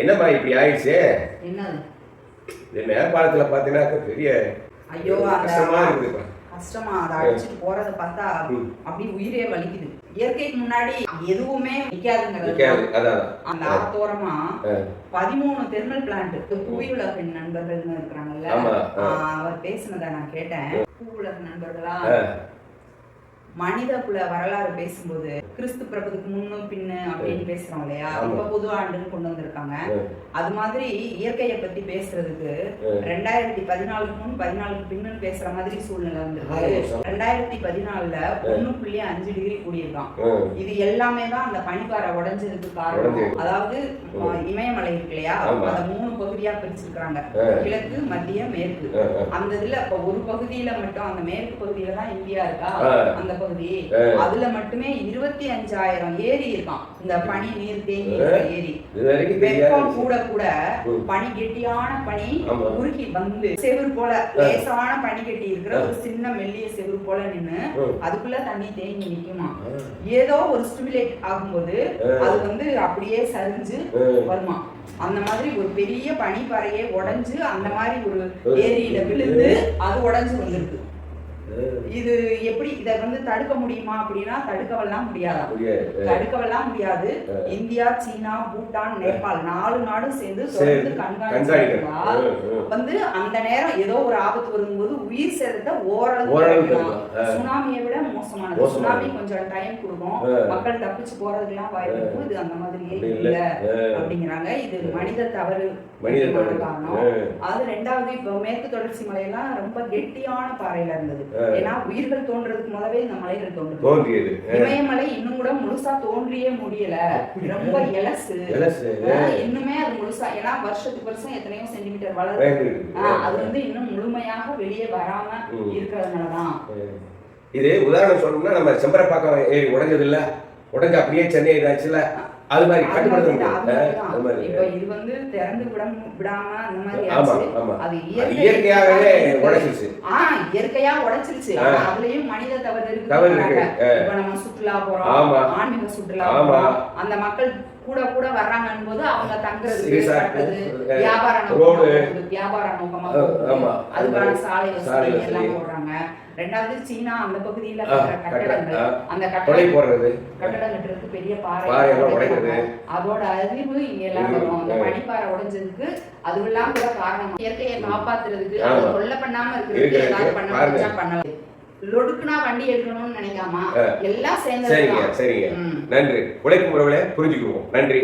என்னம்மா இப்படி ஆயிடுச்சு? என்னது? இது நேபாளத்துல பாத்தீங்கன்னா பெரிய ஐயோ கஷ்டமா இருக்குதுப்பா. கஷ்டமா அதை அடிச்சுட்டு போறத பார்த்தா அப்படி உயிரே வலிக்குது. இயற்கைக்கு முன்னாடி எதுவுமே நிக்காதுங்கிறது. அந்த ஆத்தோரமா 13 தெர்மல் பிளான்ட் புவியுலக நண்பர்கள்னு இருக்கிறாங்கல்ல, அவர் பேசினதை நான் கேட்டேன். புவியுலக நண்பர்களா மனித குல வரலாறு பேசும்போது கிறிஸ்து பிறப்புக்கு முன்னு பின்னு அப்படின்னு பேசுறோம் இல்லையா, இப்ப பொது ஆண்டுன்னு கொண்டு வந்திருக்காங்க. அது மாதிரி இயற்கையை பத்தி பேசுறதுக்கு 2014 முன் 14 பின்னு பேசுற மாதிரி சூழ்நிலை வந்திருக்கு. 2014ல 1.5 டிகிரி கூடியிருக்கான். இது எல்லாமே தான் அந்த பனிப்பாறை உடைஞ்சதுக்கு காரணம். அதாவது இமயமலை இருக்கு இல்லையா, அதை 3 பகுதியா பிரிச்சிருக்காங்க, கிழக்கு மத்திய மேற்கு. அந்த இதுல இப்ப ஒரு பகுதியில மட்டும், அந்த மேற்கு பகுதியில தான் இந்தியா இருக்கா, அந்த பகுதி அதுல மட்டுமே 25,000 ஏரி இருக்கான். இந்த பனி நீர் தேங்கி ஏரி. வெப்பம் கூட கூட பனி கெட்டியான பனி உருகி வந்து செவுரு போல லேசான பனி கெட்டி இருக்கிற ஒரு சின்ன மெல்லிய செவுரு போல நின்னு அதுக்குள்ள தண்ணி தேங்கி நிக்குமா. ஏதோ ஒரு ஸ்டிமுலேட் ஆகும்போது அது வந்து அப்படியே சரிஞ்சு வருமா. அந்த மாதிரி ஒரு பெரிய பனிப்பாறையே உடைஞ்சு அந்த மாதிரி ஒரு ஏரியில விழுந்து அது உடைஞ்சு வந்திருக்கு. இது எப்படி இதை வந்து தடுக்க முடியுமா அப்படின்னா தடுக்கவெல்லாம் முடியாது. இந்தியா, சீனா, பூட்டான், நேபாள் 4 நாடும் சேர்ந்து தொடர்ந்து கண்காணிச்சா வந்து அந்த நேரம் ஏதோ ஒரு ஆபத்து வரும்போது உயிர் சேதத்தை ஓரளவு சுனாமியை விட மோசமானது. சுனாமி கொஞ்சம் டைம் கொடுக்கும், மக்கள் தப்பிச்சு போறதுக்கெல்லாம் வாய்ப்பு இருக்கும். இது அந்த மாதிரியே இல்ல அப்படிங்கிறாங்க. இது மனித தவறு காரணம். அது 2வது, இப்ப மேற்கு தொடர்ச்சி மலையெல்லாம் ரொம்ப கெட்டியான பாறையில இருந்தது. ஏன்னா உயிர்கள் தோன்றதுக்கு முதவே இந்த மலைகள் தோன்றியது. இமயமலை இன்னும் கூட முழுசா தோன்றியே முடியல, ரொம்ப எலசு இன்னுமே அது முழுசா. ஏன்னா வருஷத்துக்கு வருஷம் எத்தனையோ சென்டிமீட்டர் வளருது. அது வந்து இன்னும் முழுமையாக வெளியே வராம இருக்கிறதுனாலதான். இது உதாரணம் சொல்லணும்னா நம்ம செம்பரப்பாக்கம் ஏரி உடைஞ்சது இல்ல, உடைஞ்சு அப்படியே சென்னை இதாச்சுல, அது மாதிரி கட்டுப்படுத்த இப்ப இது வந்து திறந்து விடாம அந்த மாதிரி ஆச்சு. அது இயற்கையாகவே உடைச்சிருச்சு. இயற்கையா உடைச்சிருச்சு. அதுலயும் மனித தவறு இருக்கு. இப்ப நம்ம சுற்றுலா போறோம், ஆன்மீக சுற்றுலா போறோம், அந்த மக்கள் கூட கூட வர்றாங்கன்னு போது அவங்க தங்குறதுக்கு வியாபார நோக்கமா அதுக்கான சாலை வசதி எல்லாம் போடுறாங்க. 2வது, சீனா அந்த பகுதியில கட்டடங்கள், அந்த கட்டடம் கட்டுறதுக்கு பெரிய பாறை அதோட அறிவு இங்க எல்லாம் வரும். அந்த பனிப்பாறை உடைஞ்சதுக்கு அதுவெல்லாம் கூட காரணம். இயற்கையை காப்பாத்துறதுக்கு அதை கொல்ல பண்ணாம இருக்கிறதுக்கு ஏதாவது பண்ணலாம். லொடுக்குனா வண்டி எடுக்கணும்னு நினைக்காம எல்லாம் சேர்ந்து. சரிங்க. நன்றி. உழைக்கும் உறவுகளை புரிஞ்சுக்குவோம். நன்றி.